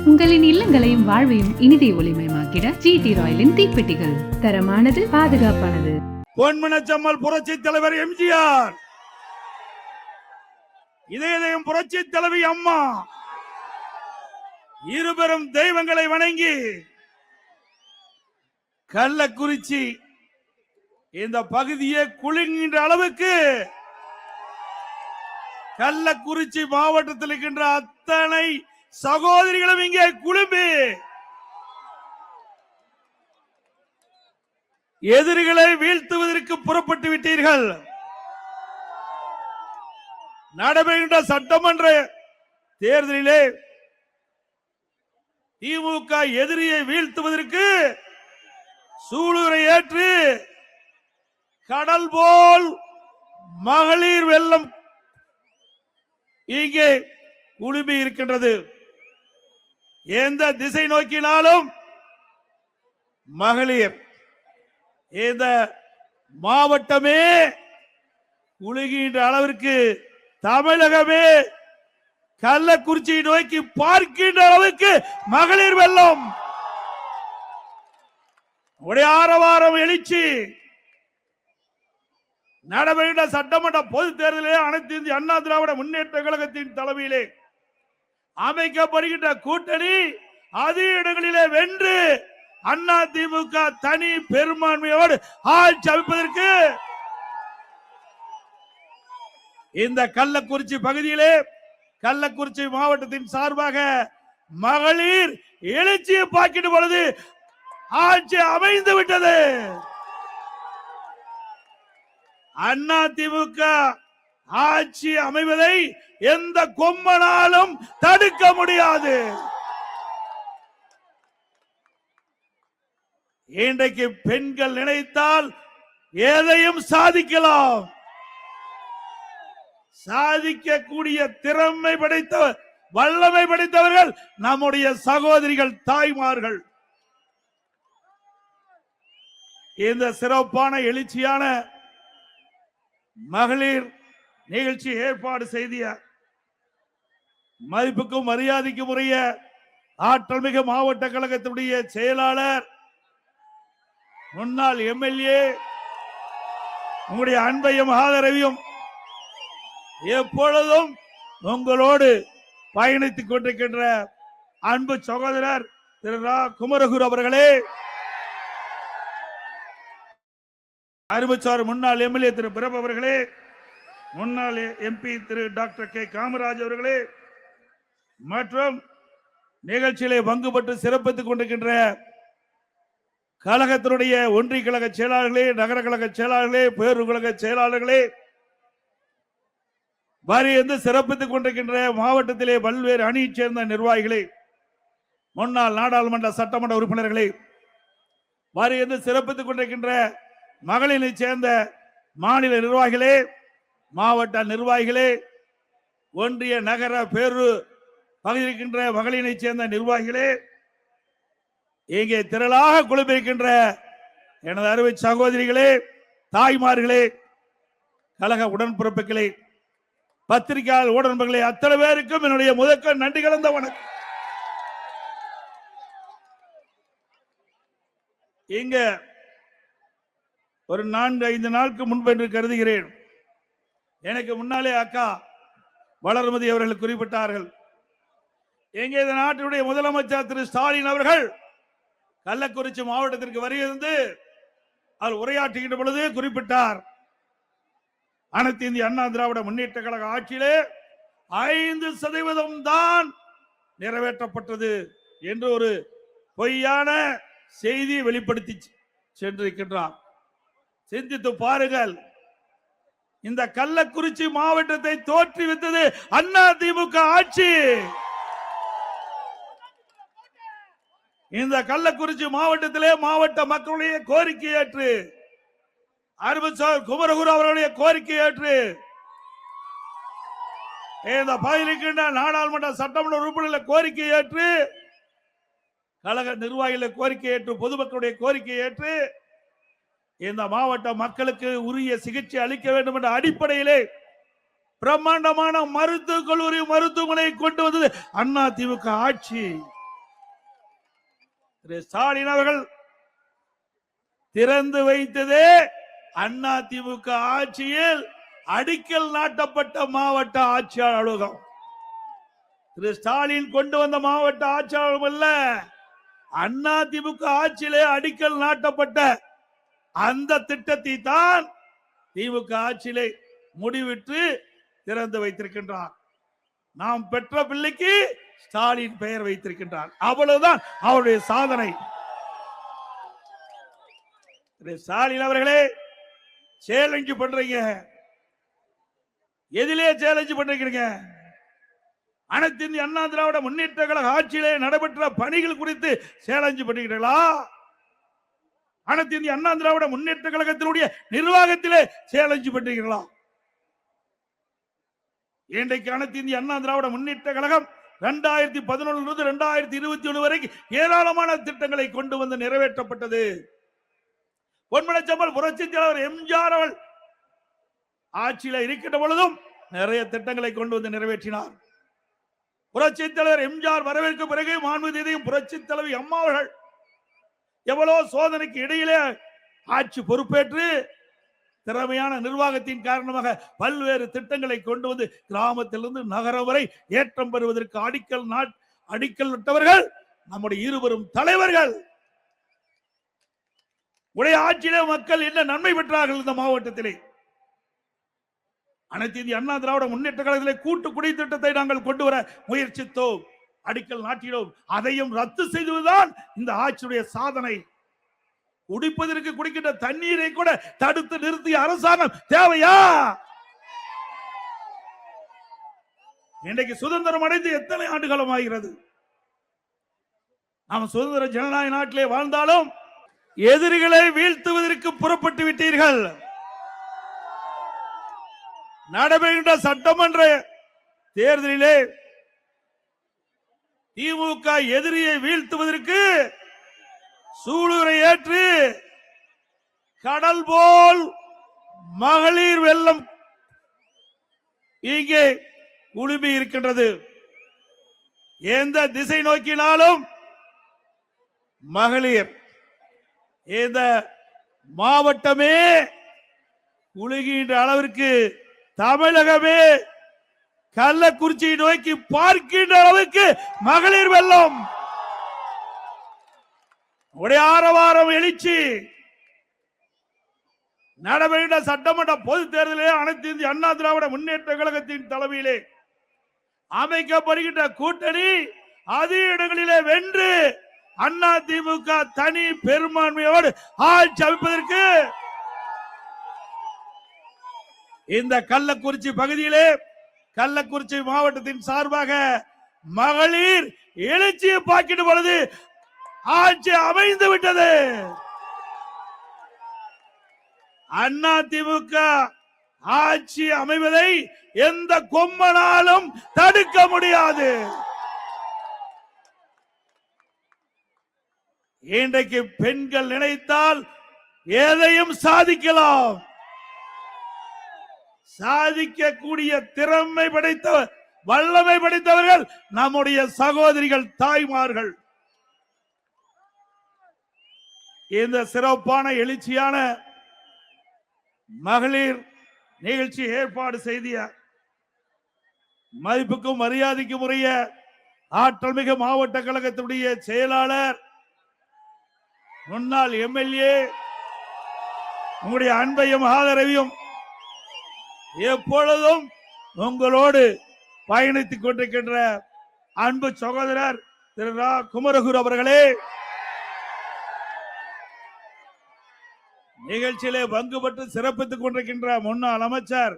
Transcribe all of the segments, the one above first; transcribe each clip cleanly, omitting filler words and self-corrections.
உங்களின் இல்லங்களையும் வாழ்வையும் இனிதே ஒளிமயமாக்கிட ஜிடி ராயலின் தீப்பெட்டிகள். தரமானது, பாதுகாப்பானது. பொன்மனச்சம்மல் புரட்சி தலைவர் எம்ஜிஆர், இதயம் புரட்சி தலைவி அம்மா இருபெரும் தெய்வங்களை வணங்கி கள்ளக்குறிச்சி இந்த பகுதியை குலுங்குகின்ற அளவுக்கு கள்ளக்குறிச்சி மாவட்டத்தில் இருக்கின்ற அத்தனை சகோதரிகளும் இங்கே குழும்பி எதிரிகளை வீழ்த்துவதற்கு புறப்பட்டு விட்டீர்கள். நடைபெறுகின்ற சட்டமன்ற தேர்தலிலே திமுக எதிரியை வீழ்த்துவதற்கு சூளுரை ஏற்று கடல் போல் மகளிர் வெள்ளம் இங்கே குழுமி இருக்கின்றது. எந்த திசை நோக்கினாலும் மகளிர், இந்த மாவட்டமே குலுகின்ற அளவிற்கு தமிழகமே கள்ளக்குறிச்சியை நோக்கி பார்க்கின்ற அளவுக்கு மகளிர் வெள்ளம் உடைய ஆரவாரம் எழுச்சி. நடைபெறுகின்ற சட்டமன்ற பொது தேர்தலிலே அனைத்து இந்திய அண்ணா திராவிட முன்னேற்ற கழகத்தின் தலைமையிலே அமைக்கப்படுகின்ற கூட்டணி அதிக இடங்களிலே வென்று அண்ணா திமுக தனி பெரும்பான்மையோடு ஆட்சி அமைப்பதற்கு இந்த கள்ளக்குறிச்சி பகுதியிலே கள்ளக்குறிச்சி மாவட்டத்தின் சார்பாக மகளிர் எழுச்சியை பார்க்கின்ற பொழுது ஆட்சி அமைந்து விட்டது. அண்ணா திமுக ஆட்சி அமைவதை எந்த கொம்பனாலும் தடுக்க முடியாது. இன்றைக்கு பெண்கள் நினைத்தால் எதையும் சாதிக்கலாம். சாதிக்கக்கூடிய திறமை படைத்த வல்லமை படைத்தவர்கள் நம்முடைய சகோதரிகள், தாய்மார்கள். இந்த சிறப்பான எழுச்சியான மகளிர் நிகழ்ச்சி ஏற்பாடு செய்திய மதிப்புக்கும் மரியாதைக்கும் உரிய ஆற்றல் மிகு மாவட்ட கழகத்தினுடைய செயலாளர், முன்னாள் எம்எல்ஏ, உங்களுடைய அன்பையும் ஆதரவையும் எப்பொழுதும் உங்களோடு பயணித்துக் கொண்டிருக்கின்ற அன்பு சகோதரர் திரு ரா குமரகுரு அவர்களே, அறிவுச்சார் முன்னாள் எம்எல்ஏ திரு பிரபு அவர்களே, முன்னாள் எம்பி திரு டாக்டர் கே காமராஜ் அவர்களே, மற்றும் நிகழ்ச்சியிலே பங்குபட்டு சிறப்பித்துக் கொண்டிருக்கின்ற கழகத்தினுடைய ஒன்றிய கழக செயலாளர்களே, நகர கழக செயலாளர்களே, பேரூர் கழக செயலாளர்களே, வரி சிறப்பித்துக் கொண்டிருக்கின்ற மாவட்டத்திலே பல்வேறு அணியைச் சேர்ந்த நிர்வாகிகளே, முன்னாள் நாடாளுமன்ற சட்டமன்ற உறுப்பினர்களே, வரி சிறப்பித்துக் கொண்டிருக்கின்ற மகளிரை சேர்ந்த மாநில நிர்வாகிகளே, மாவட்ட நிர்வாகிகளே, ஒன்றிய நகர பேரூர் பகுதியில் இருக்கின்ற மகளிரை சேர்ந்த நிர்வாகிகளே, இங்கே திரளாக குழுமிருக்கின்ற எனது அருமை சகோதரிகளே, தாய்மார்களே, கழக உடன்பிறப்புகளே, பத்திரிகையாளர் ஊடகங்களே, அத்தனை பேருக்கும் என்னுடைய முதற்க நன்றி கலந்த வணக்கம். இங்க ஒரு 4-5 நாளுக்கு முன்பு என்று கருதுகிறேன், எனக்கு முன்னாலே அக்கா வளர்மதி அவர்கள் குறிப்பிட்டார்கள், எங்கே இந்த நாட்டினுடைய முதலமைச்சர் திரு ஸ்டாலின் அவர்கள் கள்ளக்குறிச்சி மாவட்டத்திற்கு வருகிறது அவர் உரையாற்றுகின்ற பொழுது குறிப்பிட்டார், அனைத்து இந்திய அண்ணா திராவிட முன்னேற்ற கழக ஆட்சியிலே 5% தான் நிறைவேற்றப்பட்டது என்று ஒரு பொய்யான செய்தியை வெளிப்படுத்தி சென்றிருக்கின்றார். சிந்தித்து பாருங்கள், இந்த கள்ளக்குறிச்சி மாவட்டத்தை தோற்றுவித்தது அண்ணா திமுக ஆட்சி. இந்த கள்ளக்குறிச்சி மாவட்டத்திலே மாவட்ட மக்களுடைய கோரிக்கை ஏற்று, அறிவுச்சார் குமரகுரு அவர்களுடைய கோரிக்கை ஏற்று, இந்த பகுதியில் நாடாளுமன்ற சட்டமன்ற உறுப்பினர்கள் கோரிக்கை ஏற்று, கழக நிர்வாகிகள் கோரிக்கை ஏற்று, பொதுமக்களுடைய கோரிக்கை ஏற்று இந்த மாவட்ட மக்களுக்கு உரிய சிகிச்சை அளிக்க வேண்டும் என்ற அடிப்படையிலே பிரம்மாண்டமான மருத்துவக் கல்லூரி மருத்துவமனை கொண்டு வந்தது அண்ணா திமுக ஆட்சி. திரு ஸ்டாலின் அவர்கள் திறந்து வைத்ததே அதிமுக ஆட்சியில் அடிக்கல் நாட்டப்பட்ட மாவட்ட ஆட்சியாளர் அலுவலகம். திரு ஸ்டாலின் கொண்டு வந்த மாவட்ட ஆட்சியாளர் அல்ல, அதிமுக ஆட்சியிலே அடிக்கல் நாட்டப்பட்ட அந்த திட்டத்தை தான் திமுக ஆட்சியிலே முடிவிட்டு திறந்து வைத்திருக்கின்றார். நாம் பெற்ற பிள்ளைக்கு ஸ்டாலின் பெயர் வைத்திருக்கின்றார். அவ்வளவுதான் அவருடைய சாதனை. ஸ்டாலின் அவர்களே, சேலஞ்ச் பண்றீங்க. எதிலே சேலஞ்ச் பண்றீங்க? அனைத்து இந்திய அண்ணா திராவிட முன்னேற்ற கழக ஆட்சியிலே நடைபெற்ற பணிகள் குறித்து சேலஞ்ச் பண்ணுகிறீர்களா? அனைத்து இந்திய அண்ணா திராவிட முன்னேற்ற கழகத்தினுடைய நிர்வாகத்திலே சேலஞ்ச் பண்ணுகிறீர்களா? இன்றைக்கு அனைத்து இந்திய அண்ணா திராவிட முன்னேற்ற கழகம் 2011 2021 வரைக்கும் ஏராளமான திட்டங்களை கொண்டு வந்து நிறைவேற்றப்பட்டது. பொன்மனச்சம்பல் புரட்சி தலைவர் எம்ஜிஆர் அவர்கள் ஆட்சியில் இருக்கின்ற பொழுதும் நிறைய திட்டங்களை கொண்டு வந்து நிறைவேற்றினார். புரட்சி தலைவர் எம்ஜிஆர் வரவேற்க பிறகு மாண்புமிகு புரட்சி தலைவி அம்மா அவர்கள் எவ்வளவு சோதனைக்கு இடையிலே ஆட்சி பொறுப்பேற்று திறமையான நிர்வாகத்தின் காரணமாக பல்வேறு திட்டங்களை கொண்டு வந்து கிராமத்திலிருந்து நகரம் வரை ஏற்றம் பெறுவதற்கு அடிக்கல் விட்டவர்கள் நம்முடைய இருவரும் தலைவர்கள். உடைய ஆட்சியிலே மக்கள் என்ன நன்மை பெற்றார்கள்? இந்த மாவட்டத்திலே அனைத்து இந்திய அண்ணா திராவிட முன்னேற்ற கழகத்திலே கூட்டு குடி திட்டத்தை நாங்கள் கொண்டு வர முயற்சித்தோம், அடிக்கல் நாட்டினோம். அதையும் ரத்து செய்துதான் இந்த ஆட்சியுடைய சாதனை. குடிப்பதற்கு குடிக்கின்ற தண்ணீரை கூட தடுத்து நிறுத்திய அரசாங்கம் தேவையா? இன்றைக்கு சுதந்திரம் அடைந்து எத்தனை ஆண்டுகாலம் ஆகிறது? நாம் சுதந்திர ஜனநாயக நாட்டிலே வாழ்ந்தாலும் எதிரிகளை வீழ்த்துவதற்கு புறப்பட்டு விட்டீர்கள். நடைபெறுகின்ற சட்டமன்ற தேர்தலிலே திமுக எதிரியை வீழ்த்துவதற்கு சூளுரை ஏற்று கடல் போல் மகளிர் வெள்ளம் இங்கே குழுமி இருக்கின்றது. எந்த திசை நோக்கினாலும் மகளிர். இந்த மாவட்டமே குலுகின்ற அளவிற்கு தமிழகமே கள்ளக்குறிச்சியை நோக்கி பார்க்கின்ற அளவுக்கு மகளிர் வெள்ளம். ஆரவாரம் எழுச்சி. நடைபெறுகின்ற சட்டமன்ற பொது தேர்தலிலே அனைத்து இந்திய அண்ணா திராவிட முன்னேற்ற கழகத்தின் தலைமையிலே அமைக்கப்படுகின்ற கூட்டணி அதிக இடங்களிலே வென்று அண்ணா திமுக தனி பெரும்பான்மையோடு ஆட்சி அமைப்பதற்கு இந்த கள்ளக்குறிச்சி பகுதியிலே கள்ளக்குறிச்சி மாவட்டத்தின் சார்பாக மகளிர் எழுச்சியை பார்க்கின்ற பொழுது ஆட்சி அமைந்து விட்டது. அண்ணா திமுக ஆட்சி அமைவதை எந்த கொம்பனாலும் தடுக்க முடியாது. இன்றைக்கு பெண்கள் நினைத்தால் எதையும் சாதிக்கலாம். சாதிக்கக்கூடிய திறமை படைத்தவர், வல்லமை படைத்தவர்கள் நம்முடைய சகோதரிகள், தாய்மார்கள். இந்த சிறப்பான எழுச்சியான மகளிர் நிகழ்ச்சி ஏற்பாடு செய்திய மதிப்புக்கும் மரியாதைக்கும் உரிய ஆற்றல் மிகு மாவட்ட கழகத்தினுடைய செயலாளர், முன்னாள் எம்எல்ஏ, உங்களுடைய அன்பையும் ஆதரவையும் எப்பொழுதும் உங்களோடு பயணித்துக் கொண்டிருக்கின்ற அன்பு சகோதரர் திரு ரா குமரகுரு அவர்களே, நிகழ்ச்சியிலே பங்கு பெற்று சிறப்பித்துக் கொண்டிருக்கின்ற முன்னாள் அமைச்சர்,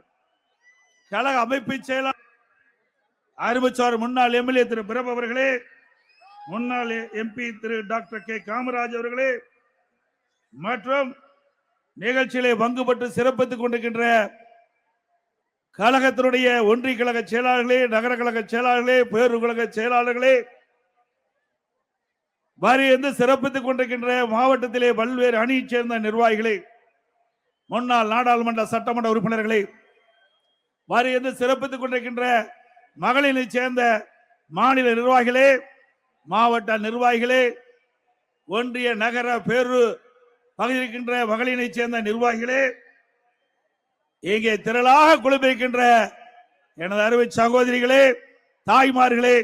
கழக அமைப்பு செயலாளர், அறிவுச்சார் முன்னாள் எம்எல்ஏ திரு பிரபு அவர்களே, முன்னாள் எம்பி திரு டாக்டர் கே காமராஜ் அவர்களே, மற்றும் நிகழ்ச்சியிலே பங்கு பெற்று சிறப்பித்துக் கொண்டிருக்கின்ற கழகத்தினுடைய ஒன்றிய கழக செயலாளர்களே, நகர கழக செயலாளர்களே, பேரூர் கழக செயலாளர்களே, வந்து சிறப்பித்துக் கொண்டிருக்கின்ற மாவட்டத்திலே பல்வேறு அணியைச் சேர்ந்த நிர்வாகிகளே, முன்னாள் நாடாளுமன்ற சட்டமன்ற உறுப்பினர்களே, வந்து சிறப்பித்துக் கொண்டிருக்கின்ற மகளிரை சேர்ந்த மாநில நிர்வாகிகளே, மாவட்ட நிர்வாகிகளே, ஒன்றிய நகர பேரூர் பகுதியில் இருக்கின்ற மகளிரை சேர்ந்த நிர்வாகிகளே, இங்கே திரளாக குழுமிருக்கின்ற எனது அருமை சகோதரிகளே, தாய்மார்களே,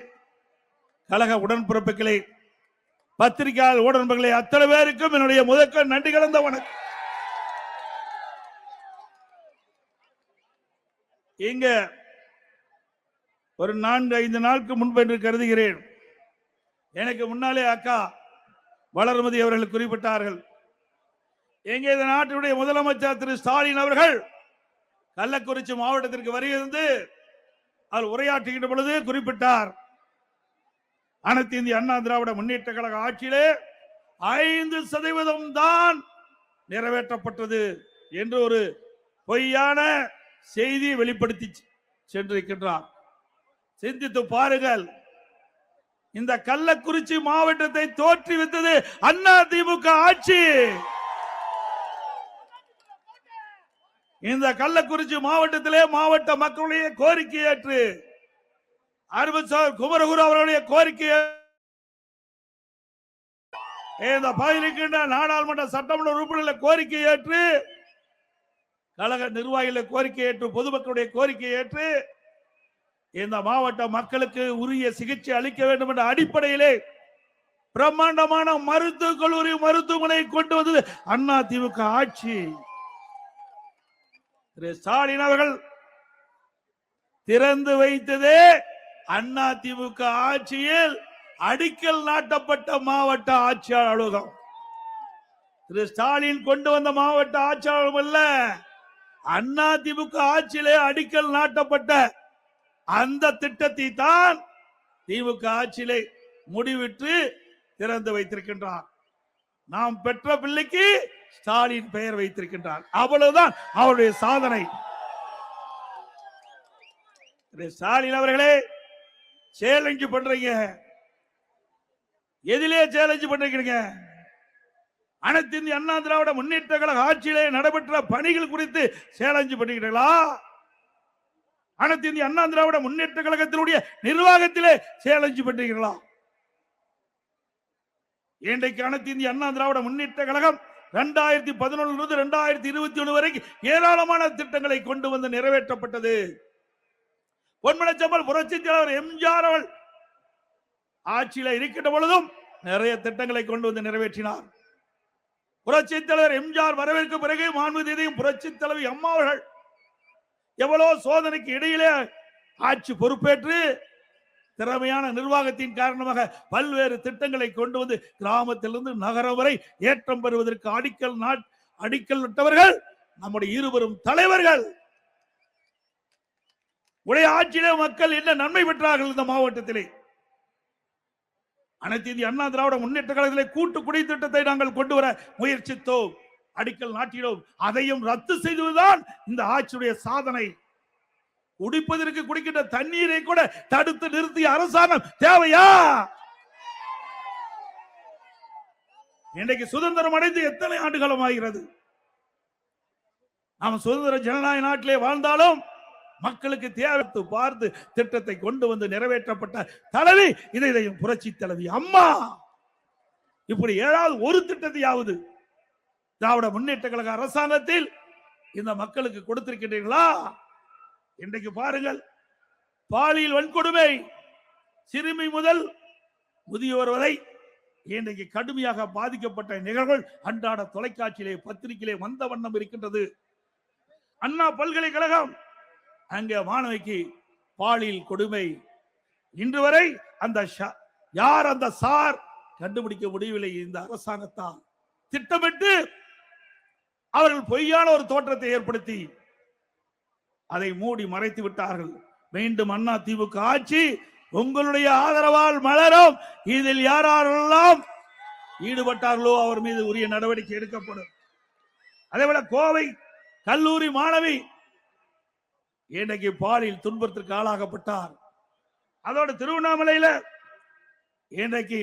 கழக உடன்பிறப்புகளே, பத்திரிகையாளர் ஊடகங்களே, அத்தனை பேருக்கும் என்னுடைய முதற்க நன்றி கலந்த வணக்கம். இங்க ஒரு 4-5 நாளுக்கு முன்பு என்று கருதுகிறேன், எனக்கு முன்னாலே அக்கா வளர்மதி அவர்கள் குறிப்பிட்டார்கள். எங்கே இந்த நாட்டினுடைய முதலமைச்சர் திரு ஸ்டாலின் அவர்கள் கள்ளக்குறிச்சி மாவட்டத்திற்கு வருகிறது அவர் உரையாற்றுகின்ற பொழுது குறிப்பிட்டார், அனைத்து இந்திய அண்ணா திராவிட முன்னேற்ற கழக ஆட்சியிலே 5% தான் நிறைவேற்றப்பட்டது என்று ஒரு பொய்யான செய்தியை வெளிப்படுத்தி சென்றிருக்கின்றார். சிந்தித்து பாருங்கள், இந்த கள்ளக்குறிச்சி மாவட்டத்தை தோற்றுவித்தது அண்ணா திமுக ஆட்சி. இந்த கள்ளக்குறிச்சி மாவட்டத்திலே மாவட்ட மக்களுடைய கோரிக்கை ஏற்று குமரகுரு அவர்களுடைய கோரிக்கையை இந்த பகுதியில் நாடாளுமன்ற சட்டமன்ற உறுப்பினர்கள் கோரிக்கை ஏற்று, கழக நிர்வாகிகளை கோரிக்கை ஏற்று, பொதுமக்களுடைய கோரிக்கை ஏற்று இந்த மாவட்ட மக்களுக்கு உரிய சிகிச்சை அளிக்க வேண்டும் என்ற அடிப்படையிலே பிரம்மாண்டமான மருத்துவக் கல்லூரி மருத்துவமனை கொண்டு வந்தது அண்ணா திமுக ஆட்சி. திரு ஸ்டாலின் அவர்கள் திறந்து வைத்ததே அண்ணா திமுக ஆட்சியில் அடிக்கல் நாட்டப்பட்ட மாவட்ட ஆட்சியாளர் அலுவலகம். திரு ஸ்டாலின் கொண்டு வந்த மாவட்ட ஆட்சியாளர் அல்ல, அண்ணா திமுக ஆட்சியிலே அடிக்கல் நாட்டப்பட்ட அந்த திட்டத்தை தான் திமுக ஆட்சியிலே முடிவிட்டு திறந்து வைத்திருக்கின்றார். நாம் பெற்ற பிள்ளைக்கு ஸ்டாலின் பெயர் வைத்திருக்கின்றார். அவ்வளவுதான் அவருடைய சாதனை. ஸ்டாலின் அவர்களே, சேலஞ்சு பண்றீங்க. எதிலே சேலஞ்சு பண்றீங்க? அனைத்து இந்திய அண்ணா திராவிட முன்னேற்ற கழக ஆட்சியிலே நடைபெற்ற பணிகள் குறித்து சேலஞ்சு பண்ணுகிறீர்களா? அனைத்து இந்திய அண்ணா திராவிட முன்னேற்ற கழகத்தினுடைய நிர்வாகத்திலே சேலஞ்சு பண்றீர்களா? இன்றைக்கு அனைத்து இந்திய அண்ணா திராவிட முன்னேற்ற கழகம் 2011 2021 வரைக்கும் ஏராளமான திட்டங்களை கொண்டு வந்து நிறைவேற்றப்பட்டது. பொன்மனச்சம்பல் புரட்சித் தலைவர் எம்ஜிஆர் அவர்கள் ஆட்சியில் இருக்கின்ற பொழுதும் நிறைய திட்டங்களை கொண்டு வந்து நிறைவேற்றினார். புரட்சித் தலைவர் எம்ஜிஆர் வரவேற்க பிறகு மாண்புமிகு புரட்சித் தலைவி அம்மா அவர்கள் எவ்வளவு சோதனைக்கு இடையிலே ஆட்சி பொறுப்பேற்று திறமையான நிர்வாகத்தின் காரணமாக பல்வேறு திட்டங்களை கொண்டு வந்து கிராமத்திலிருந்து நகரம் வரை ஏற்றம் பெறுவதற்கு அடிக்கல் நட்டவர்கள் நம்முடைய இருவரும் தலைவர்கள். உடைய ஆட்சியிலே மக்கள் என்ன நன்மை பெற்றார்கள்? இந்த மாவட்டத்திலே அனைத்து இந்திய அண்ணா திராவிட முன்னேற்ற கழகத்திலே கூட்டு குடி திட்டத்தை நாங்கள் கொண்டு வர முயற்சித்தோம், அடிக்கல் நாட்டினோம். அதையும் ரத்து செய்துதான் இந்த ஆட்சியுடைய சாதனை. குடிப்பதற்கு குடிக்கின்ற தண்ணீரை கூட தடுத்து நிறுத்திய அரசாங்கம் தேவையா? இன்றைக்கு சுதந்திரம் அடைந்து எத்தனை ஆண்டுகாலம் ஆகிறது? நாம் சுதந்திர ஜனநாயக நாட்டிலே வாழ்ந்தாலும் மக்களுக்கு தேவை பார்த்து திட்டத்தை கொண்டு வந்து நிறைவேற்றப்பட்ட தலைவி இதையும் புரட்சி தலைவி அம்மா. இப்படி ஏதாவது ஒரு திட்டத்தையாவது திராவிட முன்னேற்ற கழக அரசாங்கத்தில் இந்த மக்களுக்கு கொடுத்திருக்கின்றீர்களா? இன்றைக்கு பாருங்கள், பாலியல் வன்கொடுமை சிறுமி முதல் முதியோர் வரை இன்றைக்கு கடுமையாக பாதிக்கப்பட்ட நிகழ்வுகள் அன்றாட தொலைக்காட்சியிலே பத்திரிகையிலே வந்த வண்ணம் இருக்கின்றது. அண்ணா பல்கலைக்கழகம், அங்கே மாணவிக்கு பாலியல் கொடுமை. இன்று வரை அந்த யார் அந்த சார் கண்டுபிடிக்க முடியவில்லை. இந்த அரசாங்கத்தால் திட்டமிட்டு அவர்கள் பொய்யான ஒரு தோற்றத்தை ஏற்படுத்தி அதை மூடி மறைத்து விட்டார்கள். மீண்டும் அண்ணா திமுக ஆட்சி உங்களுடைய ஆதரவால் மலரும். இதில் யாரெல்லாம் ஈடுபட்டார்களோ அவர் மீது உரிய நடவடிக்கை எடுக்கப்படும். அதேபோல கோவை கல்லூரி மாணவி இன்றைக்கு பாலியல் துன்பத்திற்கு ஆளாகப்பட்டார். அதோடு திருவண்ணாமலையில இன்றைக்கு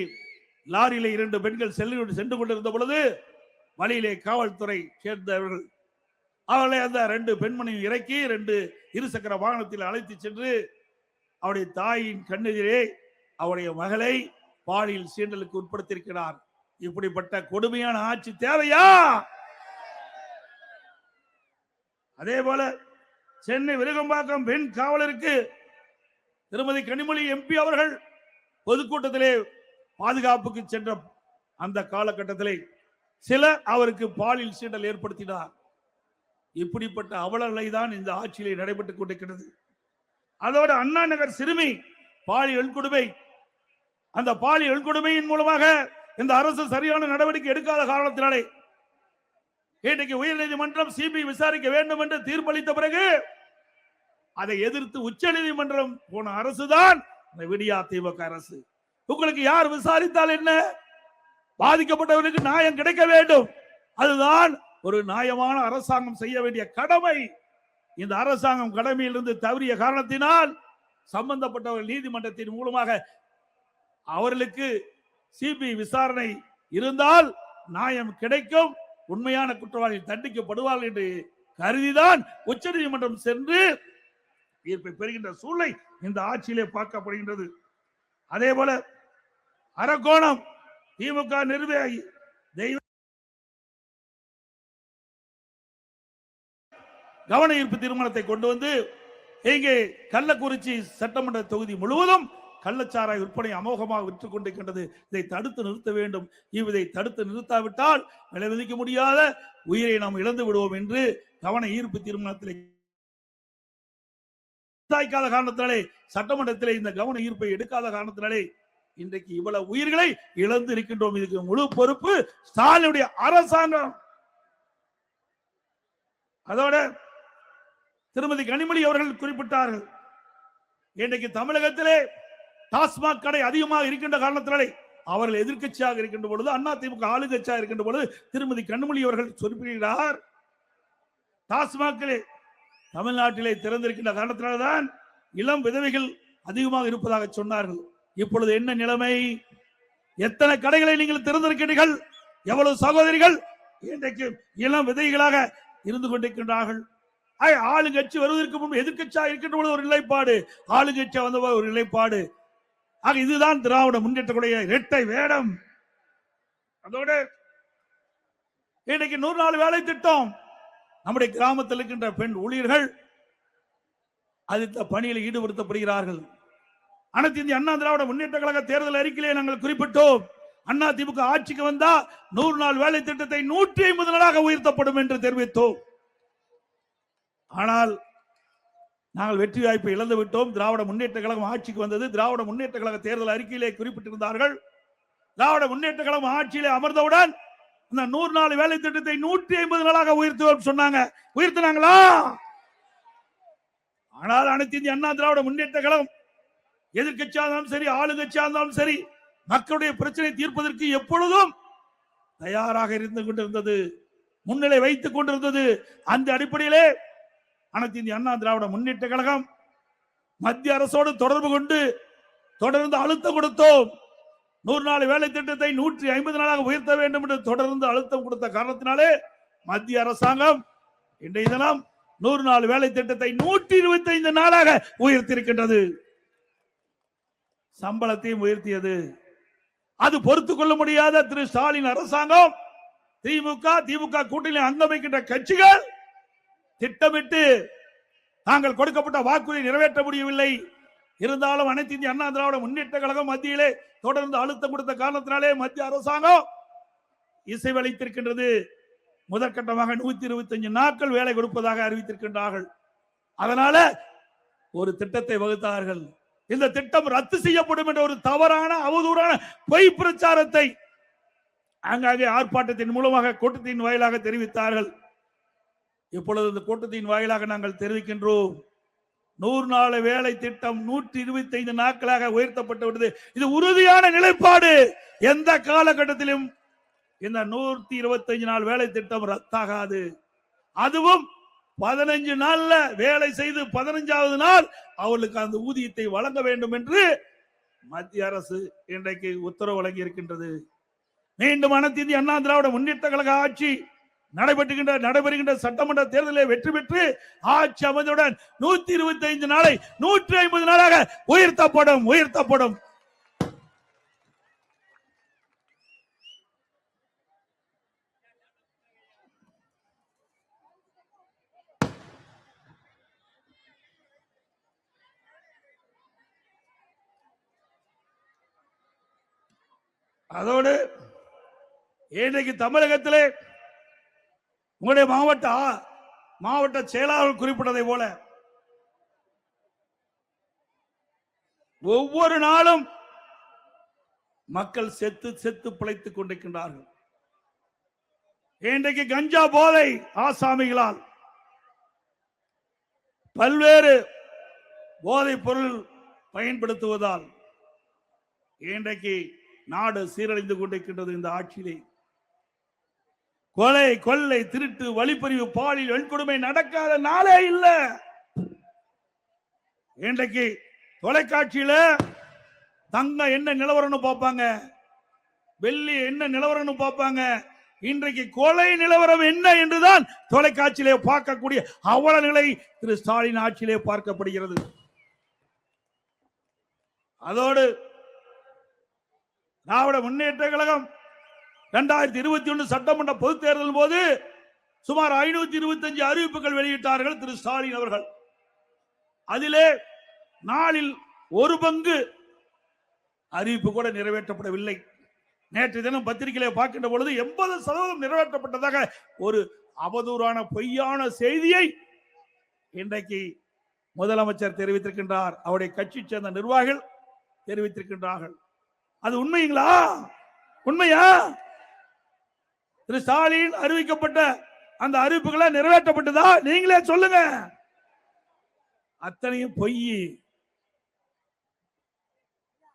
லாரியில 2 பெண்கள் சென்று கொண்டிருந்த பொழுது வழியிலே காவல்துறை சேர்ந்தவர்கள் அவர்களை அந்த 2 பெண்மணியும் இறக்கி 2 இருசக்கர வாகனத்தில் அழைத்து சென்று அவருடைய தாயின் கண்ணெதிரே அவருடைய மகளை பாலியல் சீண்டலுக்கு உட்படுத்தியிருக்கிறார். இப்படிப்பட்ட கொடுமையான ஆட்சி தேவையா? அதே போல சென்னை விருகம்பாக்கம் பெண் காவலருக்கு திருமதி கனிமொழி எம்பி அவர்கள் பொதுக்கூட்டத்திலே பாதுகாப்புக்கு சென்ற அந்த காலகட்டத்திலே சிலர் அவருக்கு பாலியல் சீண்டல் ஏற்படுத்தினார். இப்படிப்பட்ட அவலநிலை தான் இந்த ஆட்சியிலே நடைபெற்றுக் கொண்டிருக்கிறது. அதோடு அண்ணா நகர் சிறுமி பாலியல் கொடுமை, அந்த பாலியல் கொடுமையின் மூலமாக இந்த அரசு சரியான நடவடிக்கை எடுக்காத காரணத்தினாலே இன்றைக்கு உயர்நீதிமன்றம் சிபிஐ விசாரிக்க வேண்டும் என்று தீர்ப்பளித்த பிறகு அதை எதிர்த்து உச்ச நீதிமன்றம் போன அரசுதான் விடியா திமுக அரசு. உங்களுக்கு யார் விசாரித்தால் என்ன? பாதிக்கப்பட்டவர்களுக்கு நியாயம் கிடைக்க வேண்டும். அதுதான் ஒரு நியாயமான அரசாங்கம் செய்ய வேண்டிய கடமை. இந்த அரசாங்கம் கடமையிலிருந்து தவறிய காரணத்தினால் சம்பந்தப்பட்டவர்கள் நீதிமன்றத்தின் மூலமாக அவர்களுக்கு சிபிஐ விசாரணை இருந்தால் நியாயம் கிடைக்கும், உண்மையான குற்றவாளிகள் தண்டிக்கப்படுவார்கள் என்று கருதிதான் உச்ச நீதிமன்றம் சென்று தீர்ப்பை பெறுகின்ற சூழ்நிலை இந்த ஆட்சியிலே பார்க்கப்படுகின்றது. அதே போல அரக்கோணம் திமுக நிர்வாகி கவன ஈர்ப்பு தீர்மானத்தை கொண்டு வந்து இங்கே கள்ளக்குறிச்சி சட்டமன்ற தொகுதி முழுவதும் கள்ளச்சாராய விற்பனை அமோகமாக விற்றுக் கொண்டிருக்கின்றது. இதை தடுத்து நிறுத்த வேண்டும். இதை தடுத்து நிறுத்தாவிட்டால் விலை விதிக்க முடியாத உயிரை நாம் இழந்து விடுவோம் என்று கவன ஈர்ப்பு தீர்மானத்தில் தாய்க்காத காரணத்தினாலே சட்டமன்றத்திலே இந்த கவன ஈர்ப்பை எடுக்காத காரணத்தினாலே இன்றைக்கு இவ்வளவு உயிர்களை இழந்து இருக்கின்றோம். இதுக்கு முழு பொறுப்பு ஸ்டாலினுடைய அரசாங்கம். அதோட திருமதி கனிமொழி அவர்கள் குறிப்பிட்டார்கள், இன்றைக்கு தமிழகத்திலே டாஸ்மாக் கடை அதிகமாக இருக்கின்ற காரணத்தினாலே அவர்கள் எதிர்க்கட்சியாக இருக்கின்ற பொழுது அண்ணா திமுக ஆளுங்கட்சியாக இருக்கின்ற பொழுது திருமதி கனிமொழி அவர்கள் குறிப்பிடுகிறார், டாஸ்மாகிலே தமிழ்நாட்டிலே திறந்திருக்கின்ற காரணத்தினால்தான் இளம் விதவைகள் அதிகமாக இருப்பதாக சொன்னார்கள். இப்பொழுது என்ன நிலைமை? எத்தனை கடைகளை நீங்கள் திறந்திருக்கிறீர்கள்? எவ்வளவு சகோதரிகள் இன்றைக்கு இளம் விதைகளாக இருந்து கொண்டிருக்கின்றார்கள். ஆளுங்கட்சி வருவதற்கு முன்பு எதிர்க்கட்சியாக இருக்கின்ற பொழுது ஒரு நிலைப்பாடு, ஆளுங்கட்சியா வந்த ஒரு நிலைப்பாடு. ஆக இதுதான் திராவிட முன்னேற்றக்கூடிய இரட்டை வேடம். அதோடு இன்னைக்கு 100 நாள் வேலை திட்டம் நம்முடைய கிராமத்தில் இருக்கின்ற பெண் ஊழியர்கள் அந்த பணியில் ஈடுபடுத்தப்படுகிறார்கள். அனைத்து இந்திய அண்ணா திராவிட முன்னேற்ற கழக தேர்தல் அறிக்கையிலே நாங்கள் குறிப்பிட்டோம், அண்ணா திமுக ஆட்சிக்கு வந்தா 100 நாள் வேலை திட்டத்தை 150 நாளாக உயர்த்தப்படும் என்று தெரிவித்தோம். ஆனால் நாங்கள் வெற்றி வாய்ப்பை இழந்து விட்டோம். திராவிட முன்னேற்ற கழகம் ஆட்சிக்கு வந்தது. திராவிட முன்னேற்ற கழக தேர்தல் அறிக்கையிலே குறிப்பிட்டிருந்தார்கள், திராவிட முன்னேற்ற கழகம் ஆட்சியிலே அமர்ந்தவுடன் இந்த 100 நாள் வேலை திட்டத்தை 150 நாளாக உயர்த்துவோம் சொன்னாங்க. உயர்த்தினாங்களா? ஆனால் அனைத்து இந்திய அண்ணா திராவிட முன்னேற்ற கழகம் எதிர்கட்சியா இருந்தாலும் சரி, ஆளுங்கட்சியா இருந்தாலும் சரி, மக்களுடைய பிரச்சனை தீர்ப்பதற்கு எப்பொழுதும் தயாராக இருந்து கொண்டிருந்தது, முன்னிலை வைத்துக் கொண்டிருந்தது. அந்த அடிப்படையிலே அனைத்து இந்திய அண்ணா திராவிட முன்னேற்ற கழகம் மத்திய அரசோடு தொடர்பு கொண்டு தொடர்ந்து அழுத்தம் கொடுத்தோம். 100 நாள் வேலை திட்டத்தை 150 நாளாக உயர்த்த வேண்டும் என்று தொடர்ந்து அழுத்தம் கொடுத்த காரணத்தினாலே மத்திய அரசாங்கம் இன்றைய தினம் 100 நாள் வேலை திட்டத்தை 125 நாளாக உயர்த்தியிருக்கின்றது. சம்பளத்தையும் உயர்த்தியது. அது பொறுத்துக் கொள்ள முடியாத திரு ஸ்டாலின் அரசாங்கம், திமுக கூட்டணி அங்கமைக்கின்ற கட்சிகள் திட்டமிட்டு தாங்கள் கொடுக்கப்பட்ட வாக்குறுதியை நிறைவேற்ற முடியவில்லை. இருந்தாலும் அனைத்து இந்திய அண்ணா திராவிட முன்னேற்ற கழகம் மத்தியிலே தொடர்ந்து அழுத்தம் கொடுத்த காரணத்தினாலே மத்திய அரசாங்கம் இசைவளித்திருக்கின்றது. முதற்கட்டமாக 125 நாட்கள் வேலை கொடுப்பதாக அறிவித்திருக்கின்றார்கள். அதனால ஒரு திட்டத்தை வகுத்தார்கள். இந்த திட்டம் ரத்து செய்யப்படும் என்ற ஒரு தவறான அவதூறான பொய் பிரச்சாரத்தை அங்காங்கே ஆர்ப்பாட்டத்தின் மூலமாக கூட்டத்தின் வாயிலாக தெரிவித்தார்கள். இப்பொழுது இந்த கூட்டத்தின் வாயிலாக நாங்கள் தெரிவிக்கின்றோம், 100 நாள் வேலை திட்டம் 125 நாட்களாக உயர்த்தப்பட்டு விட்டது. இது உறுதியான நிலைப்பாடு. எந்த காலகட்டத்திலும் இந்த 125 நாள் வேலை திட்டம் ரத்தாகாது. அதுவும் 15 நாள்ல வேலை செய்து 15வது நாள் அவர்களுக்கு அந்த ஊதியத்தை வழங்க வேண்டும் என்று மத்திய அரசு இன்றைக்கு உத்தரவு வழங்கி இருக்கின்றது. மீண்டும் அனைத்து இந்திய அண்ணா திராவிட முன்னேற்ற கழக ஆட்சி நடைபெறுகின்ற சட்டமன்ற தேர்தலில் வெற்றி பெற்று ஆட்சி அமைந்தவுடன் 125 நாளை 150 நாளாக உயர்த்தப்படும். அதோடு இன்றைக்கு தமிழகத்திலே உங்களுடைய மாவட்ட செயலாளர் குறிப்பிட்டதை போல ஒவ்வொரு நாளும் மக்கள் செத்து செத்து பிழைத்துக் கொண்டிருக்கின்றார்கள். இன்றைக்கு கஞ்சா போதை ஆசாமிகளால் பல்வேறு போதைப் பொருள் பயன்படுத்துவதால் இன்றைக்கு நாடு சீரழிந்து கொண்டிருக்கின்றது. இந்த ஆட்சியிலே கொலை, கொள்ளை, திருட்டு, வழிப்பறிவு, பாலியல் வன்கொடுமை நடக்காத நாளே இல்ல. இன்றைக்கு தொலைக்காட்சியில தங்கம் என்ன நிலவரம்னு பார்ப்பாங்க, வெள்ளி என்ன நிலவரம்னு பார்ப்பாங்க. இன்றைக்கு கொலை நிலவரம் என்ன என்றுதான் தொலைக்காட்சியிலே பார்க்கக்கூடிய அவல நிலை திரு ஸ்டாலின் ஆட்சியிலே பார்க்கப்படுகிறது. அதோடு திராவிட முன்னேற்ற கழகம் 2021 சட்டமன்ற பொதுத் தேர்தல் போது சுமார் 525 அறிவிப்புகள் வெளியிட்டார்கள் திரு ஸ்டாலின் அவர்கள். அதிலே நாளில் ஒரு பங்கு அறிவிப்பு கூட நிறைவேற்றப்படவில்லை. நேற்று தினம் பத்திரிகையிலே பார்க்கின்ற பொழுது 80% நிறைவேற்றப்பட்டதாக ஒரு அவதூறான பொய்யான செய்தியை இன்றைக்கு முதலமைச்சர் தெரிவித்திருக்கின்றார். அவருடைய கட்சி சேர்ந்த நிர்வாகிகள் தெரிவித்திருக்கின்றார்கள். அது உண்மைங்களா? உண்மையா? திரு ஸ்டாலின் அறிவிக்கப்பட்ட அந்த அறிவிப்புகளை நிறைவேற்றப்பட்டதா? நீங்களே சொல்லுங்க. அத்தனையும் பொய்.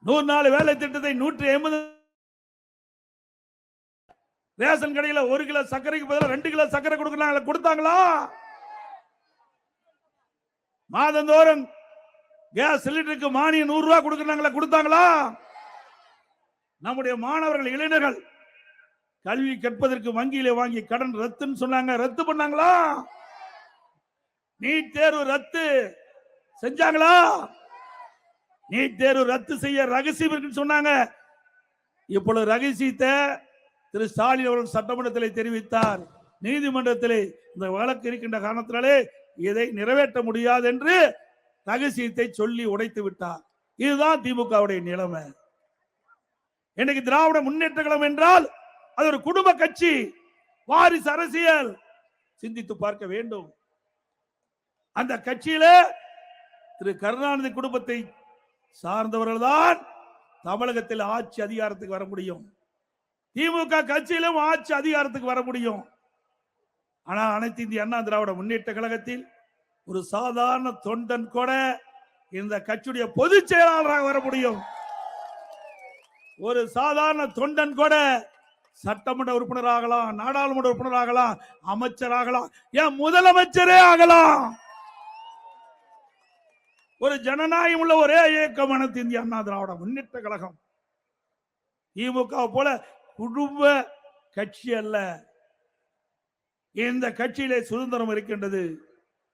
100 நாள் வேலை திட்டத்தை 180 ரேஷன் கடையில் 1 கிலோ சர்க்கரைக்கு பதிலாக 2 கிலோ சர்க்கரை கொடுத்தாங்களா? மாதந்தோறும் கேஸ் சிலிண்டருக்கு மானியம் 100 ரூபாய் கொடுத்தாங்களா? நம்முடைய மாணவர்கள், இளைஞர்கள் கல்வி கற்பதற்கு வங்கியில வாங்கி கடன் ரத்துன்னு சொன்னாங்க, ரத்து பண்ணாங்களா? நீட் தேர்வு ரத்து செஞ்சாங்களா? நீட் தேர்வு ரத்து செய்ய ரகசியம் இருக்குன்னு சொன்னாங்க. இப்பொழுது ரகசியத்தை திரு ஸ்டாலின் அவர்கள் சட்டமன்றத்தில் தெரிவித்தார். நீதிமன்றத்திலே இந்த வழக்கு இருக்கின்ற காரணத்தினாலே இதை நிறைவேற்ற முடியாது என்று ரகசியத்தை சொல்லி உடைத்து விட்டார். இதுதான் திமுகவுடைய நிலைமை. இன்னைக்கு திராவிட முன்னேற்ற கழகம் என்றால் அது ஒரு குடும்ப கட்சி, வாரிசு அரசியல். சிந்தித்து பார்க்க வேண்டும். அந்த கட்சியில திரு கருணாநிதி குடும்பத்தை சார்ந்தவர்கள் தான் தமிழகத்தில் ஆட்சி அதிகாரத்துக்கு வர முடியும். திமுக கட்சியிலும் ஆட்சி அதிகாரத்துக்கு வர முடியும். ஆனா அனைத்து இந்திய அண்ணா திராவிட முன்னேற்ற கழகத்தில் ஒரு சாதாரண தொண்டன் கூட இந்த கட்சியுடைய பொதுச் செயலாளராக வர முடியும். ஒரு சாதாரண தொண்டன் கூட சட்டமன்ற உறுப்பினர் ஆகலாம், நாடாளுமன்ற உறுப்பினர் ஆகலாம், அமைச்சர் ஆகலாம், ஏன் முதலமைச்சரே ஆகலாம். ஒரு ஜனநாயகம் உள்ள ஒரே இயக்கம் அனைத்து இந்திய அண்ணா திராவிட முன்னேற்ற கழகம். திமுக போல குடும்ப கட்சி அல்ல. இந்த கட்சியிலே சுதந்திரம் இருக்கின்றது.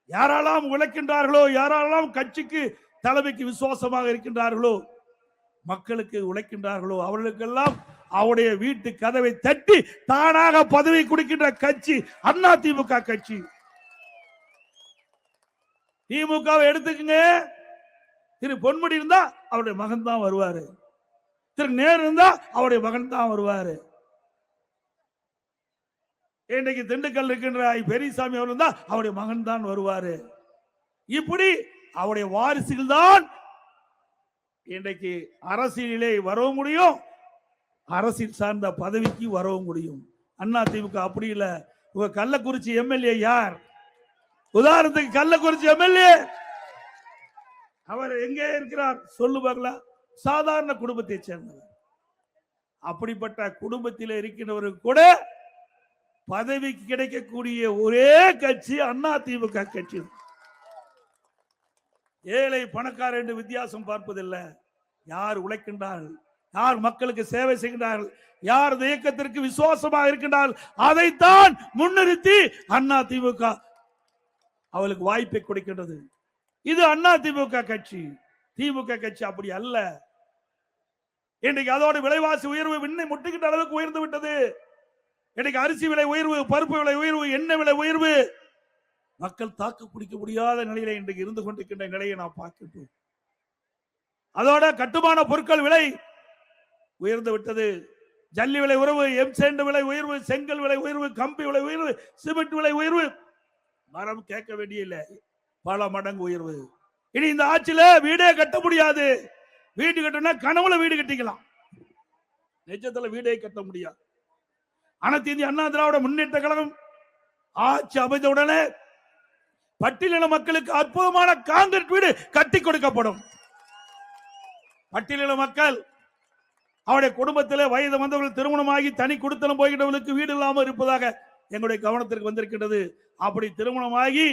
யாரெல்லாம் உழைக்கின்றார்களோ, யாரெல்லாம் கட்சிக்கு தலைமைக்கு விசுவாசமாக இருக்கின்றார்களோ, மக்களுக்கு உழைக்கின்றார்களோ, அவர்களுக்கெல்லாம் அவருடைய வீட்டு கதவை தட்டி தானாக பதவி கொடுக்கின்ற கட்சி அண்ணா திமுக கட்சி. திமுகவை எடுத்துக்கங்க. திரு பொன்முடி இருந்தா அவருடைய மகன் தான் வருவாரு. திரு நேரு இருந்தா அவருடைய மகன் தான் வருவாரு. இன்றைக்கு திண்டுக்கல் இருக்கின்ற பெரியசாமி அவர் இருந்தா அவருடைய மகன் தான் வருவாரு. இப்படி அவருடைய வாரிசுகள் தான் இன்றைக்கு அரசியலிலே வரவும் முடியும், அரசியல் சார்ந்த பதவிக்கு வரவும் முடியும். அண்ணா திமுக அப்படி இல்லை. உங்க கள்ளக்குறிச்சி எம்எல்ஏ யார்? உதாரணத்துக்கு கள்ளக்குறிச்சி எம்எல்ஏ அவர் எங்கே இருக்கிறார் சொல்லு பார்க்கலாம். சாதாரண குடும்பத்தை சேர்ந்தவர். அப்படிப்பட்ட குடும்பத்தில் இருக்கின்றவர்கள் கூட பதவிக்கு கிடைக்கக்கூடிய ஒரே கட்சி அண்ணா திமுக கட்சி. ஏழை பணக்காரர் என்று வித்தியாசம் பார்ப்பதில்லை. யார் உழைக்கின்றார்கள், யார் மக்களுக்கு சேவை செய்கின்றார்கள், யார் இந்த இயக்கத்திற்கு விசுவாசமாக இருக்கின்றார்கள், அதைத்தான் முன்னிறுத்தி அண்ணா திமுக அவளுக்கு வாய்ப்பை கொடுக்கின்றது. இது அண்ணா திமுக கட்சி. திமுக கட்சி அப்படி அல்ல. இன்றைக்கு அதோடு விலைவாசி உயர்வு விண்ணை முட்டுகின்ற அளவுக்கு உயர்ந்து விட்டது. இன்றைக்கு அரிசி விலை உயர்வு, பருப்பு விலை உயர்வு, எண்ணெய் விலை உயர்வு, மக்கள் தாக்கு பிடிக்க முடியாத நிலையில இன்றைக்கு இருந்து கொண்டிருக்கின்ற நிலையை நாம் பார்க்கின்றோம். அதோட கட்டுமான பொருட்கள் விலை உயர்ந்து விட்டது. ஜல்லி விலை உயர்வு, எம்சேண்ட் விலை உயர்வு, செங்கல் விலை உயர்வு, கம்பி விலை உயர்வு, சிமெண்ட் விலை உயர்வு, மரம் கேட்க வேண்டிய இல்லை, பல மடங்கு உயர்வு. இனி இந்த ஆட்சியில வீடே கட்ட முடியாது. வீடு கட்டினா கனவுல வீடு கட்டிக்கலாம், நிஜத்துல வீடே கட்ட முடியாது. அனைத்து இந்திய அண்ணா திராவிட முன்னேற்ற கழகம் ஆட்சி அமைந்தவுடனே பட்டியலின மக்களுக்கு அற்புதமான காங்கிரீட் வீடு கட்டி கொடுக்கப்படும். பட்டியலின மக்கள் அவருடைய குடும்பத்திலே வயது வந்தவர்கள் திருமணமாகி தனி குடித்தனம் போய்கிட்டவர்களுக்கு வீடு இல்லாமல் இருப்பதாக எங்களுடைய கவனத்திற்கு வந்திருக்கின்றது. அப்படி திருமணமாகி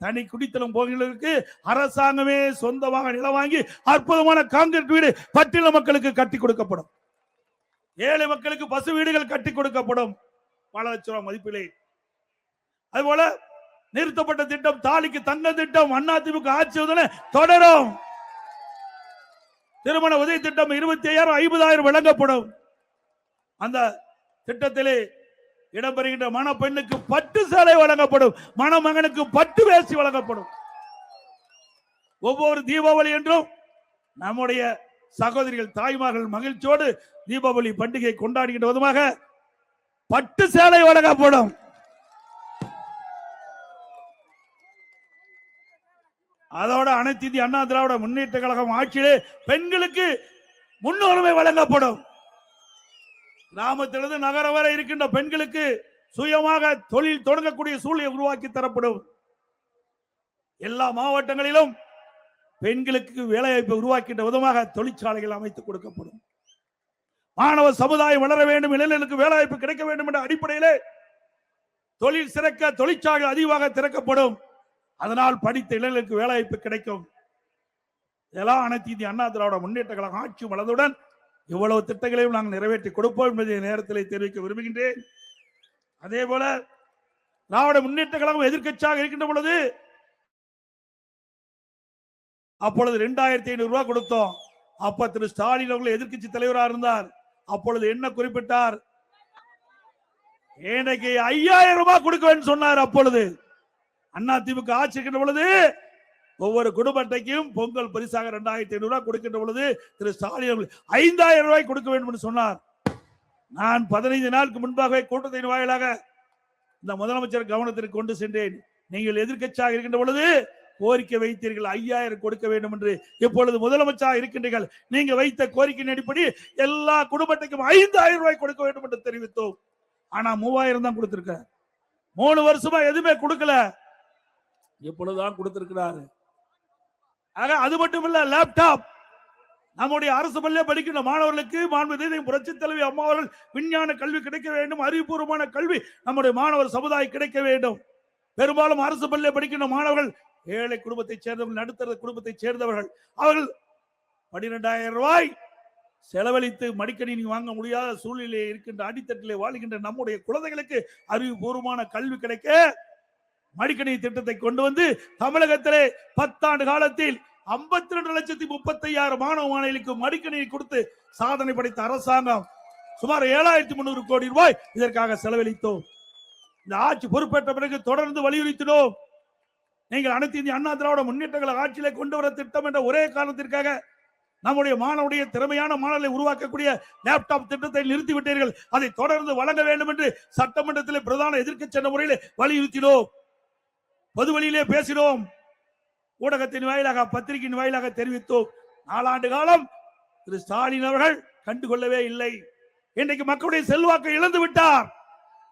தனி குடித்தனம் போகிறவர்களுக்கு அரசாங்கமே சொந்தமாக நிலம் வாங்கி அற்புதமான காங்கிரீட் வீடு பட்டியலின மக்களுக்கு கட்டி கொடுக்கப்படும். ஏழை மக்களுக்கு பசு வீடுகள் கட்டி கொடுக்கப்படும் பல லட்சம் ரூபாய் மதிப்பிலே. அதுபோல நிறுத்தப்பட்ட திட்டம் தாலிக்கு தங்க திட்டம் அதிமுக ஆட்சி தொடரும். திருமண உதவி திட்டம் 25,000 50,000 வழங்கப்படும். அந்த திட்டத்திலே இடம்பெறுகின்ற மணப்பெண்ணுக்கு பட்டு சேலை வழங்கப்படும், மணமகனுக்கு பட்டு வேஷ்டி வழங்கப்படும். ஒவ்வொரு தீபாவளி என்றும் நம்முடைய சகோதரிகள் தாய்மார்கள் மகிழ்ச்சியோடு தீபாவளி பண்டிகை கொண்டாடுகின்ற விதமாக பட்டு சேலை வழங்கப்படும். அதோட அனைத்து இந்திய அண்ணா திராவிட முன்னேற்ற கழகம் ஆட்சியிலே பெண்களுக்கு முன்னுரிமை வழங்கப்படும். கிராமத்திலிருந்து நகரம் வரை இருக்கின்ற பெண்களுக்கு சுயமாக தொழில் தொடங்கக்கூடிய சூழ்நிலை உருவாக்கி தரப்படும். எல்லா மாவட்டங்களிலும் பெண்களுக்கு வேலைவாய்ப்பை உருவாக்கின்ற விதமாக தொழிற்சாலைகள் அமைத்துக் கொடுக்கப்படும். மாணவ சமுதாயம் வளர வேண்டும், இளைஞர்களுக்கு வேலைவாய்ப்பு கிடைக்க வேண்டும் என்ற அடிப்படையிலே தொழில் சிறக்க தொழிற்சாலை அதிகமாக திறக்கப்படும். அதனால் படித்த இளைஞர்களுக்கு வேலைவாய்ப்பு கிடைக்கும். இதெல்லாம் அனைத்து இந்திய அண்ணா திராவிட முன்னேற்ற கழகம் ஆட்சி வளர்ந்தவுடன் இவ்வளவு திட்டங்களையும் நாங்கள் நிறைவேற்றி கொடுப்போம் என்பதை நேரத்தில் தெரிவிக்க விரும்புகின்றேன். அதே போல திராவிட முன்னேற்ற கழகம் எதிர்க்கட்சியாக இருக்கின்ற பொழுது அப்பொழுது 2,500 ரூபாய் கொடுத்தோம். அப்ப திரு ஸ்டாலின் அவர்கள் எதிர்க்கட்சி தலைவராக இருந்தார். அப்பொழுது என்ன குறிப்பிட்டார்? எனக்கு 5,000 ரூபாய் கொடுக்க சொன்னார். அப்பொழுது அதிமுக ஆட்சி இருக்கின்ற பொழுது ஒவ்வொரு குடும்ப அட்டைக்கும் பொங்கல் பரிசாக 2,500 ரூபாய் கொடுக்கின்ற பொழுது திரு ஸ்டாலின் அவர்கள் 5,000 ரூபாய் கொடுக்க வேண்டும் என்று சொன்னார். நான் 15 நாளுக்கு முன்பாகவே கூட்டத்தின் வாயிலாக இந்த முதலமைச்சர் கவனத்திற்கு கொண்டு சென்றேன். நீங்கள் எதிர்க்கட்சியாக இருக்கின்ற பொழுது கோரிக்கை வைத்தீர்கள் 5,000 கொடுக்க வேண்டும் என்று. இப்பொழுது முதலமைச்சராக இருக்கின்றீர்கள், நீங்க வைத்த கோரிக்கையின் அடிப்படை எல்லா குடும்ப அட்டைக்கும் 5,000 ரூபாய் கொடுக்க வேண்டும் என்று தெரிவித்தோம். ஆனா 3,000 தான் கொடுத்திருக்க. 3 வருஷமா எதுவுமே கொடுக்கல, இப்பொழுதுதான் கொடுத்திருக்கிறாரு. ஆக அது மட்டுமல்ல, லேப்டாப் நம்முடைய அரசு பள்ளியில் படிக்கின்ற மாணவர்களுக்கு மாண்புமிகு புரட்சி தலைவி அம்மா அவர்கள் விஞ்ஞான கல்வி கிடைக்க வேண்டும், அறிவுபூர்வமான கல்வி நம்முடைய மாணவர் சமுதாயம் கிடைக்க வேண்டும். பெரும்பாலும் அரசு பள்ளியில் படிக்கின்ற மாணவர்கள் ஏழை குடும்பத்தைச் சேர்ந்தவர்கள், நடுத்தர குடும்பத்தைச் சேர்ந்தவர்கள். அவர்கள் 12,000 ரூபாய் செலவழித்து மடிக்கணினி வாங்க முடியாத சூழ்நிலையில் இருக்கின்ற அடித்தட்டிலே வாழ்கின்ற நம்முடைய குழந்தைகளுக்கு அறிவுபூர்வமான கல்வி கிடைக்க மடிக்கணினி திட்டத்தை கொண்டு வந்து தமிழகத்திலே 10 ஆண்டு காலத்தில் 52,35,000 மாணவ மாணவிகளுக்கு மடிக்கணினி கொடுத்து சாதனை படைத்த அரசாங்கம் சுமார் 7,300 கோடி ரூபாய் இதற்காக செலவழித்தோம். இந்த ஆட்சி பொறுப்பேற்ற பிறகு தொடர்ந்து வலியுறுத்தினோம். நீங்கள் அனைத்து இந்திய அண்ணா திராவிட முன்னேற்ற கழக ஆட்சியிலே கொண்டு வர திட்டம் என்ற ஒரே காரணத்திற்காக நம்முடைய மாணவருடைய திறமையான மாணவர்களை உருவாக்கக்கூடிய லேப்டாப் திட்டத்தை நிறுத்திவிட்டீர்கள். அதை தொடர்ந்து வழங்க வேண்டும் என்று சட்டமன்றத்தில் பிரதான எதிர்க்கட்சி என்ற முறையில் வலியுறுத்தினோம். பொது வழியிலே பேசினோம், ஊடகத்தின் வாயிலாக பத்திரிகையின் வாயிலாக தெரிவித்தோம். 4 ஆண்டு காலம் திரு ஸ்டாலின் அவர்கள் கண்டுகொள்ளவே இல்லை. இன்றைக்கு மக்களுடைய செல்வாக்கை இழந்து விட்டார்.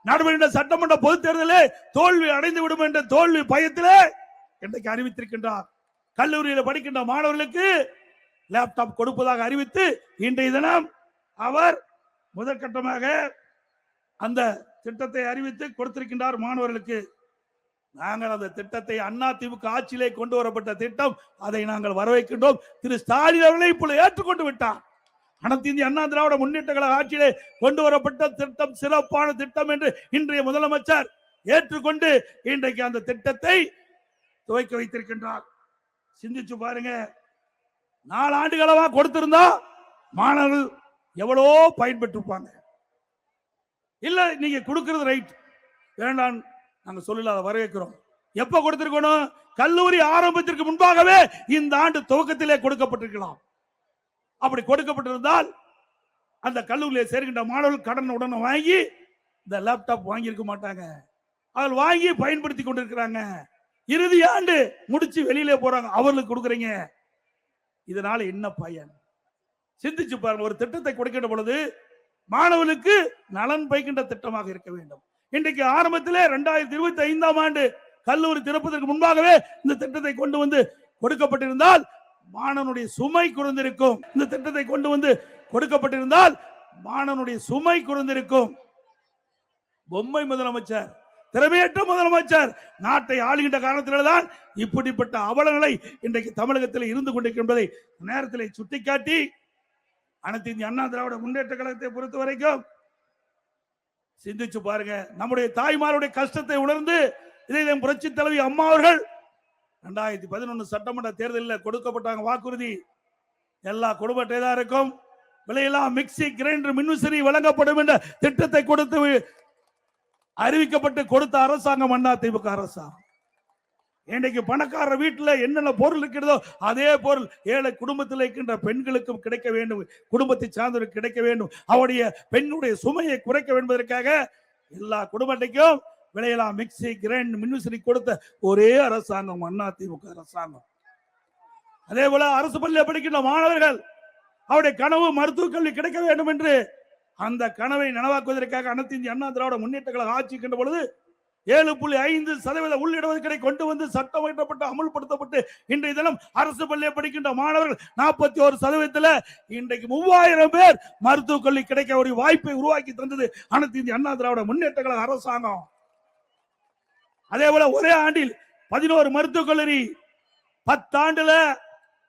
நடைபெறுகின்ற சட்டமன்ற பொதுத் தேர்தலே தோல்வி அடைந்து விடும் என்ற தோல்வி பயத்திலே இன்றைக்கு அறிவித்திருக்கின்றார். கல்லூரியில் படிக்கின்ற மாணவர்களுக்கு லேப்டாப் கொடுப்பதாக அறிவித்து இன்றைய தினம் அவர் முதற்கட்டமாக அந்த திட்டத்தை அறிவித்து கொடுத்திருக்கின்றார் மாணவர்களுக்கு. நாங்கள் அந்த திட்டத்தை அதிமுக ஆட்சியிலே கொண்டு வரப்பட்ட திட்டம், அதை நாங்கள் வரவேற்கின்றோம். திரு ஸ்டாலின் அவர்களை இப்பொழுது ஏற்றுக்கொண்டு விட்டார். அனைத்து இந்திய அண்ணா திராவிட முன்னேற்ற கழக ஆட்சியிலே கொண்டு வரப்பட்ட திட்டம் சிறப்பான திட்டம் என்று இன்றைய முதலமைச்சர் ஏற்றுக்கொண்டு இன்றைக்கு அந்த திட்டத்தை துவக்கி வைத்திருக்கின்றார். சிந்திச்சு பாருங்க, 4 ஆண்டுகளவா கொடுத்திருந்தா மாணவர்கள் எவ்வளோ பயன்பெற்றிருப்பாங்க. இல்ல நீங்க கொடுக்கிறது ரைட், வேண்டாம் நாங்க சொல்லல, வரவேற்கிறோம். எப்ப கொடுத்திருக்கணும்? கல்லூரி ஆரம்பத்திற்கு முன்பாகவே இந்த ஆண்டு துவக்கத்திலே கொடுக்கப்பட்டிருக்கலாம். அப்படி கொடுக்கப்பட்டிருந்தால் அந்த கல்லூரியில் சேர்க்கின்ற மாணவர்கள் கடன் உடனே வாங்கி இந்த லேப்டாப் வாங்கி இருக்க மாட்டாங்க, அதில் வாங்கி பயன்படுத்தி கொண்டிருக்கிறாங்க. இறுதி ஆண்டு முடிச்சு வெளியில போறாங்க, அவர்களுக்கு கொடுக்குறீங்க. இதனால என்ன பயன்? சிந்திச்சு பாருங்க. ஒரு திட்டத்தை கொடுக்கின்ற பொழுது மாணவர்களுக்கு நலன் பயக்கின்ற திட்டமாக இருக்க வேண்டும். இன்றைக்கு ஆரம்பத்திலே 2025ஆம் ஆண்டு கல்லூரி திறப்பதற்கு முன்பாகவே இந்த திட்டத்தை கொண்டு வந்து கொடுக்கப்பட்டிருந்தால் மாணவனுடைய சுமை குறைந்திருக்கும். இந்த திட்டத்தை கொண்டு வந்து கொடுக்கப்பட்டிருந்தால் மாணவனுடைய சுமை குறைந்திருக்கும். பொம்மை முதலமைச்சர், திறமையற்ற முதலமைச்சர் நாட்டை ஆளுகின்ற காரணத்தில்தான் இப்படிப்பட்ட அவலங்களை இன்றைக்கு தமிழகத்தில் இருந்து கொண்டிருக்கின்றதை நேரத்தில் சுட்டிக்காட்டி, அனைத்து இந்திய அண்ணா திராவிட முன்னேற்ற கழகத்தை பொறுத்த வரைக்கும் சிந்திச்சு பாருங்க. நம்முடைய தாய்மாருடைய கஷ்டத்தை உணர்ந்து இதை புரட்சி தலைவி அம்மா அவர்கள் 2011 சட்டமன்ற தேர்தலில் கொடுக்கப்பட்டாங்க வாக்குறுதி. எல்லா குடும்ப அட்டைதாருக்கும் விலையெல்லாம் மிக்சி, கிரைண்டர், மின்விசிறி வழங்கப்படும் என்ற திட்டத்தை கொடுத்து அறிவிக்கப்பட்டு கொடுத்த அரசாங்கம் அதிமுக அரசாங்கம். இன்றைக்கு பணக்கார வீட்டில் என்னென்ன பொருள் இருக்கிறதோ அதே பொருள் ஏழை குடும்பத்தில் இருக்கின்ற பெண்களுக்கும் கிடைக்க வேண்டும், குடும்பத்தை சார்ந்தவர்களுக்கு கிடைக்க வேண்டும். அவருடைய பெண்ணுடைய சுமையை குறைக்க வேண்டுவதற்காக எல்லா குடும்ப அட்டைக்கும் விலையெல்லாம் மிக்சி, கிரைண்டர், மின்விசிறி கொடுத்த ஒரே அரசாங்கம் அதிமுக அரசாங்கம். அதே போல அரசு பள்ளியில் படிக்கின்ற மாணவர்கள் அவருடைய கனவு மருத்துவக் கல்வி கிடைக்க வேண்டும் என்று அந்த கனவை நனவாக்குவதற்காக அனைத்து இந்திய அண்ணா திராவிட முன்னேற்ற கழகம் ஆட்சிக்கின்ற பொழுது 7.5% உள்ளிடுவதற்கை கொண்டு வந்து சட்டம் இயற்றப்பட்டு அமல்படுத்தப்பட்டு இன்றைய தினம் அரசு பள்ளியை படிக்கின்ற மாணவர்கள் 41% இன்றைக்கு 3000 பேர் மருத்துவக் கல்வி கிடைக்க ஒரு வாய்ப்பை உருவாக்கி தந்தது அனைத்து இந்திய அண்ணா திராவிட முன்னேற்ற கழக அரசாங்கம். அதே போல ஒரே ஆண்டில் 11 மருத்துவக் கல்லூரி, 10 ஆண்டுல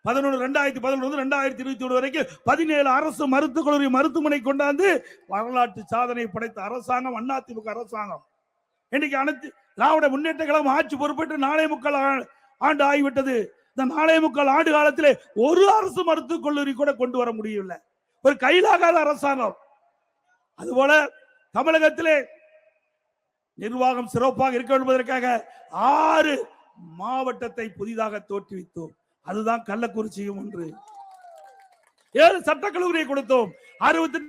2021 வரைக்கும் 17 அரசு மருத்துவக் கல்லூரி மருத்துவமனை கொண்டாந்து வரலாற்று சாதனை படைத்த அரசாங்கம் அதிமுக அரசாங்கம். இன்னைக்கு அனைத்து திராவிட முன்னேற்ற கழகம் ஆட்சி பொறுப்பேற்று 4.25 ஆண்டு ஆகிவிட்டது. இந்த 4.25 ஆண்டு காலத்திலே ஒரு அரசு மருத்துவக் கல்லூரி கூட கொண்டு வர முடியவில்லை. ஒரு கையிலாகாத அரசாங்கம். அதுபோல தமிழகத்திலே நிர்வாகம் சிறப்பாக இருக்க என்பதற்காக 6 மாவட்டத்தை புதிதாக தோற்றுவித்தோம். அதுதான் கள்ளக்குறிச்சியும் ஒன்று. 7 சட்டக்கல்லூரியை கொடுத்தோம், 60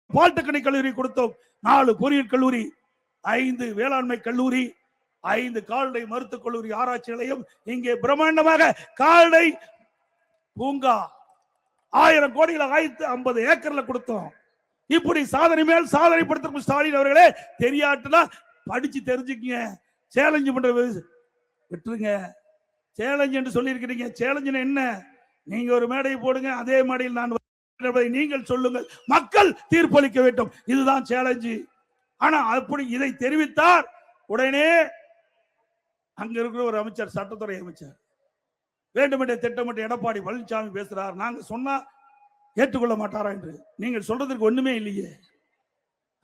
பாலிடெக்னிக் கல்லூரி கொடுத்தோம், 4 பொறியியல் கல்லூரி, 5 வேளாண்மை கல்லூரி, 5 கால்நடை மருத்துவக் கல்லூரி ஆராய்ச்சி நிலையம், இங்கே பிரம்மாண்டமாக கால்நடை பூங்கா 1000 கோடியில் 50 ஏக்கர்ல கொடுத்தோம். இப்படி சாதனை மேல் சாதனை படுத்தும் ஸ்டாலின் அவர்களே, தெரியாட்டுனா படிச்சு தெரிஞ்சுக்கங்க. சேலஞ்சு பண்ற விட்டுருங்க. சேலஞ்ச் என்று சொல்லி இருக்கிறீங்க. சேலஞ்சுன்னு என்ன? நீங்க ஒரு மேடையை போடுங்க, அதே மேடையில் நான் நீங்கள் சொல்லுங்கள், மக்கள் தீர்ப்பளிக்க வேண்டும். இதுதான் சேலஞ்சு. ஆனா அப்படி இதை தெரிவித்தார் உடனே அங்க இருக்கிற ஒரு அமைச்சர், சட்டத்துறை அமைச்சர், வேண்டுமென்றே திட்டமிட்டு எடப்பாடி பழனிசாமி பேசுறார், நாங்க சொன்னா ஏற்றுக்கொள்ள மாட்டாரா என்று. நீங்கள் சொல்றதுக்கு ஒண்ணுமே இல்லையே.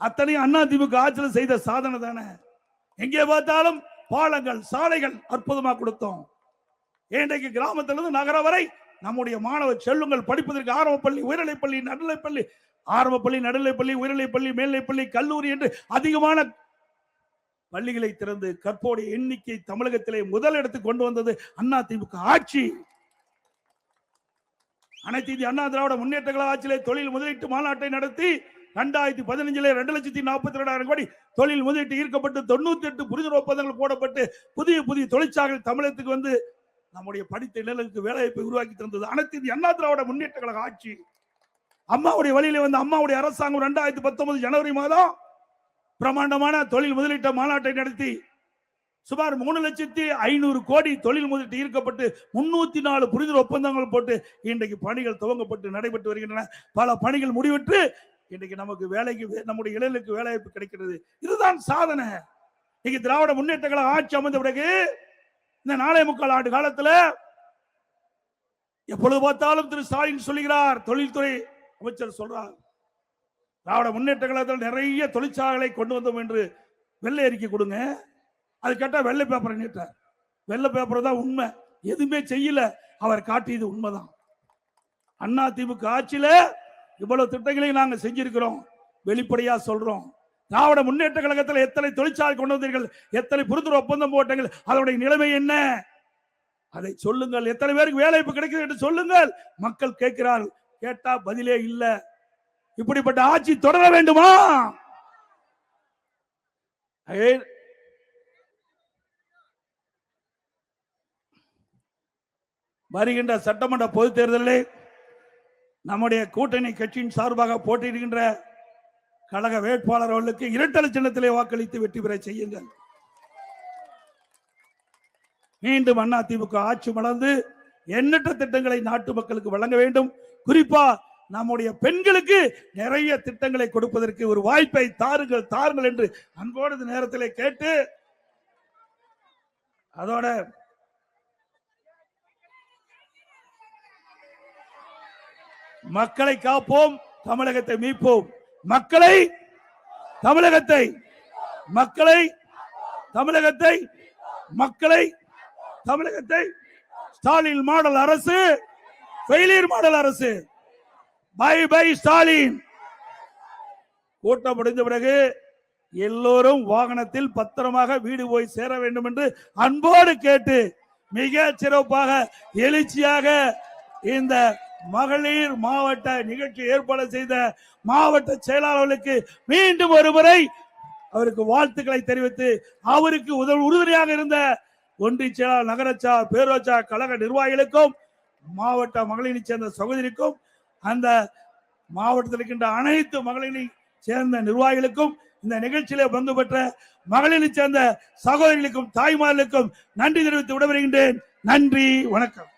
அத்தனையும் அதிமுக ஆட்சியில் செய்த சாதனை தானே. எங்கே பார்த்தாலும் பாலங்கள், சாலைகள் அற்புதமா கொடுத்தோம். இன்றைக்கு கிராமத்திலிருந்து நகரம் வரை நம்முடைய மாணவர் செல்லுங்கள் படிப்பதற்கு ஆரம்பப்பள்ளி, உயர்நிலைப்பள்ளி, நடுநிலைப்பள்ளி, ஆரம்பப்பள்ளி, நடுநிலைப்பள்ளி, உயர்நிலைப்பள்ளி, மேல்நிலைப்பள்ளி, கல்லூரி என்று அதிகமான பள்ளிகளை திறந்து கற்போடைய எண்ணிக்கை தமிழகத்திலே முதலிடத்துக்கு கொண்டு வந்தது அதிமுக ஆட்சி. அனைத்து இந்திய அண்ணா திராவிட முன்னேற்ற கழக ஆட்சியிலே தொழில் முதலீட்டு மாநாட்டை நடத்தி 2015 2,42,000 கோடி தொழில் முதலீட்டு ஈர்க்கப்பட்டு 98 புரிந்துணர்வு ஒப்பந்தங்கள் போடப்பட்டு புதிய தொழிற்சாலைகள் தமிழகத்துக்கு வந்து நம்முடைய படித்த இளைஞர்களுக்கு வேலைவாய்ப்பை உருவாக்கி தந்தது அனைத்து இந்திய அண்ணா திராவிட முன்னேற்ற கழக ஆட்சி. அம்மாவுடைய வழியில வந்து அம்மாவுடைய அரசாங்கம் 2019 ஜனவரி மாதம் பிரம்மாண்டமான தொழில் முதலீட்டு மாநாட்டை நடத்தி சுமார் 3,500,000 கோடி தொழில் முதலீட்டு ஈர்க்கப்பட்டு 304 புரிந்துணர்வு ஒப்பந்தங்கள் போட்டு இன்றைக்கு பணிகள் துவங்கப்பட்டு நடைபெற்று வருகின்றன. பல பணிகள் முடிவுற்று இன்றைக்கு நமக்கு வேலைக்கு, நம்முடைய இளைஞர்களுக்கு வேலைவாய்ப்பு கிடைக்கிறது. இதுதான் சாதனை. இன்னைக்கு திராவிட முன்னேற்ற கழக ஆட்சி அமைந்த பிறகு இந்த 4.25 ஆண்டு காலத்துல எப்பொழுது பார்த்தாலும் திரு ஸ்டாலின் சொல்லுகிறார், தொழில்துறை அமைச்சர் சொல்றார், திராவிட முன்னேற்ற கழகத்தில் நிறைய தொழிற்சாலைகளை கொண்டு வந்தோம் என்று வெள்ளை அறிக்கை கொடுங்க. அது கேட்டா வெள்ளை பேப்பரை நீட்டார். வெள்ளை பேப்பர் தான் உண்மை, எதுவுமே செய்யல. அவர் காட்டியது உண்மைதான். அதிமுக ஆட்சியில இவ்வளவு திட்டங்களையும் நாங்க செஞ்சிருக்கிறோம், வெளிப்படையா சொல்றோம். திராவிட முன்னேற்ற கழகத்தில் எத்தனை தொழிற்சாலை கொண்டு வந்தீர்கள், எத்தனை புரிந்துணர்வு ஒப்பந்தம் போட்டீர்கள், அதனுடைய நிலைமை என்ன, அதை சொல்லுங்கள். எத்தனை பேருக்கு வேலைவாய்ப்பு கிடைக்கிறது என்று சொல்லுங்கள். மக்கள் கேட்கிறார்கள். கேட்டா பதிலே இல்ல. இப்படிப்பட்ட ஆட்சி தொடர வேண்டுமா? வருகின்ற சட்டமன்ற பொதுத் தேர்தலில் நம்முடைய கூட்டணி கட்சியின் சார்பாக போட்டியிடுகின்ற கழக வேட்பாளர் அவர்களுக்கு இரட்டை சின்னத்திலே வாக்களித்து வெற்றி பெற செய்யுங்கள். மீண்டும் அதிமுக ஆட்சி மலர்ந்து எண்ணற்ற திட்டங்களை நாட்டு மக்களுக்கு வழங்க வேண்டும். குறிப்பா நம்முடைய பெண்களுக்கு நிறைய திட்டங்களை கொடுப்பதற்கு ஒரு வாய்ப்பை தாருங்கள் என்று அன்போடு நேரத்திலே கேட்டு, அதோட மக்களை காப்போம், தமிழகத்தை மீட்போம். மக்களை தமிழகத்தை மக்களை தமிழகத்தை மக்களை தமிழகத்தை ஸ்டாலின் மாடல் அரசு, ஃபெயிலியர் மாடல் அரசு. Bye bye Stalin. கூட்டம் முடிந்த பிறகு எல்லோரும் வாகனத்தில் பத்திரமாக வீடு போய் சேர வேண்டும் என்று அன்போடு கேட்டு, மிக சிறப்பாக எழுச்சியாக இந்த மகளிர் மாவட்ட நிகழ்ச்சி ஏற்பாடு செய்த மாவட்ட செயலாளர்களுக்கு மீண்டும் ஒருமுறை அவருக்கு வாழ்த்துக்களை தெரிவித்து, அவருக்கு உறுதுணையாக இருந்த ஒன்றிய செயலாளர், நகரச்சார், பேரூராட்சி கழக நிர்வாகிகளுக்கும், மாவட்ட மகளிரை சேர்ந்த சகோதரிக்கும், அந்த மாவட்டத்தில் இருக்கின்ற அனைத்து மகளிரை சேர்ந்த நிர்வாகிகளுக்கும், இந்த நிகழ்ச்சியிலே பங்கு பெற்ற மகளிரை சேர்ந்த சகோதரிகளுக்கும் தாய்மார்களுக்கும் நன்றி தெரிவித்து விடைபெறுகின்றேன். நன்றி, வணக்கம்.